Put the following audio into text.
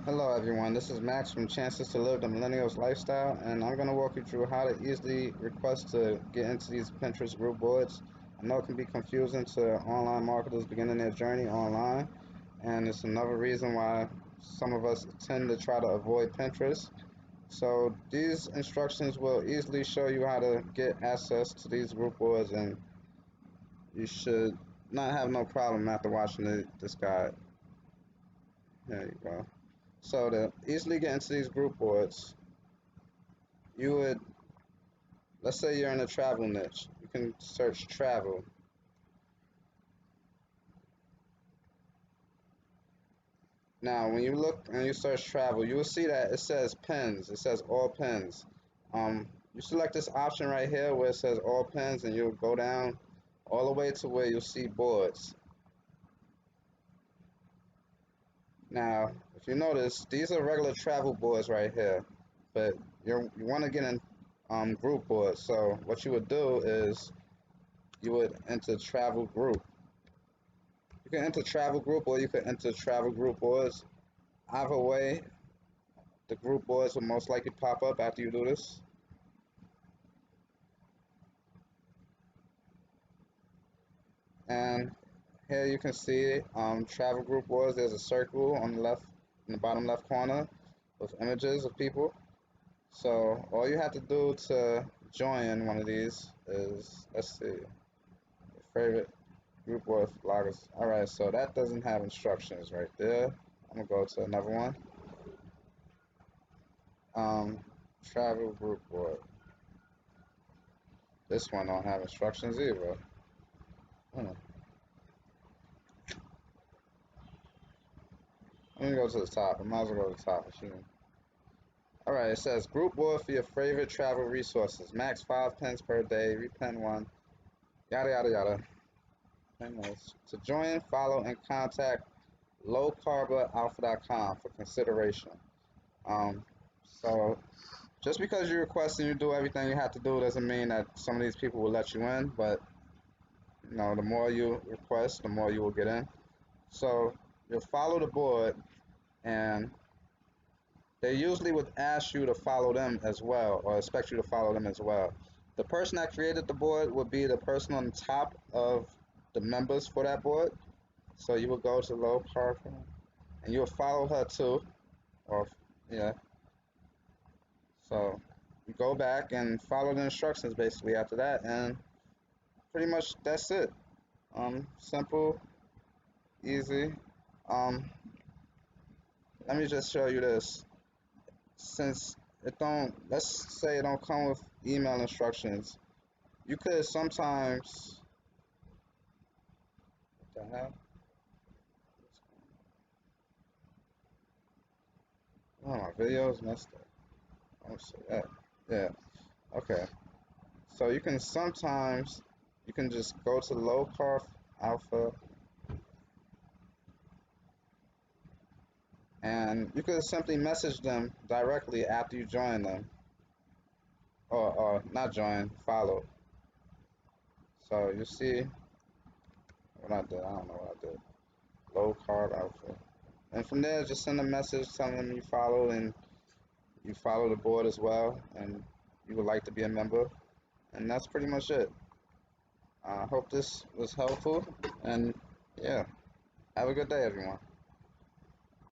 Hello everyone, this is Max from Chances to Live the Millennials Lifestyle, and I'm going to walk you through how to easily request to get into these Pinterest group boards. I know it can be confusing to online marketers beginning their journey online, and it's another reason why some of us tend to try to avoid Pinterest. So these instructions will easily show you how to get access to these group boards, and you should not have no problem after watching this guide. There you go. So to easily get into these group boards, you would, let's say you're in a travel niche. You can search travel. Now, when you look and you search travel, you will see that it says pins. It says all pins. You select this option right here where it says all pins, and you'll go down all the way to where you'll see boards. Now, if you notice, these are regular travel boards right here, but you want to get in group boards. So what you would do is you would enter travel group. You can enter travel group or you can enter travel group boards. Either way, the group boards will most likely pop up after you do this. And here you can see travel group boards. There's a circle on the left, in the bottom left corner with images of people. So all you have to do to join one of these is, let's see, your favorite group board bloggers. All right, so that doesn't have instructions right there. I'm gonna go to another one. Um, Travel group board. This one don't have instructions either. Hmm. Let me go to the top. I might as well go to the top. Alright, it says group board for your favorite travel resources. Max 5 pins per day. Repin one. Yada yada yada. Anyways, to join, follow, and contact lowcarbalpha.com for consideration. Um, so just because you request and you do everything you have to do doesn't mean that some of these people will let you in, but the more you request, the more you will get in. So you'll follow the board, and they usually would ask you to follow them as well, or expect you to follow them as well. The person that created the board would be the person on top of the members for that board. So you would go to low profile, and you'll follow her too, or yeah. So you go back and follow the instructions basically after that, and pretty much that's it. Simple, easy. Um, Let me just show you this. Since it don't, let's say it don't come with email instructions, you could sometimes, what the hell? Oh, my video's messed up. I'll say that. Yeah, okay. So you can sometimes, you can just go to low carb alpha, and you could simply message them directly after you join them, or not join, follow. So you see what I did. I don't know what I did. Low carb alpha. And from there, just send a message telling them you follow the board as well, and you would like to be a member. And that's pretty much it. I hope this was helpful, and yeah, have a good day, everyone.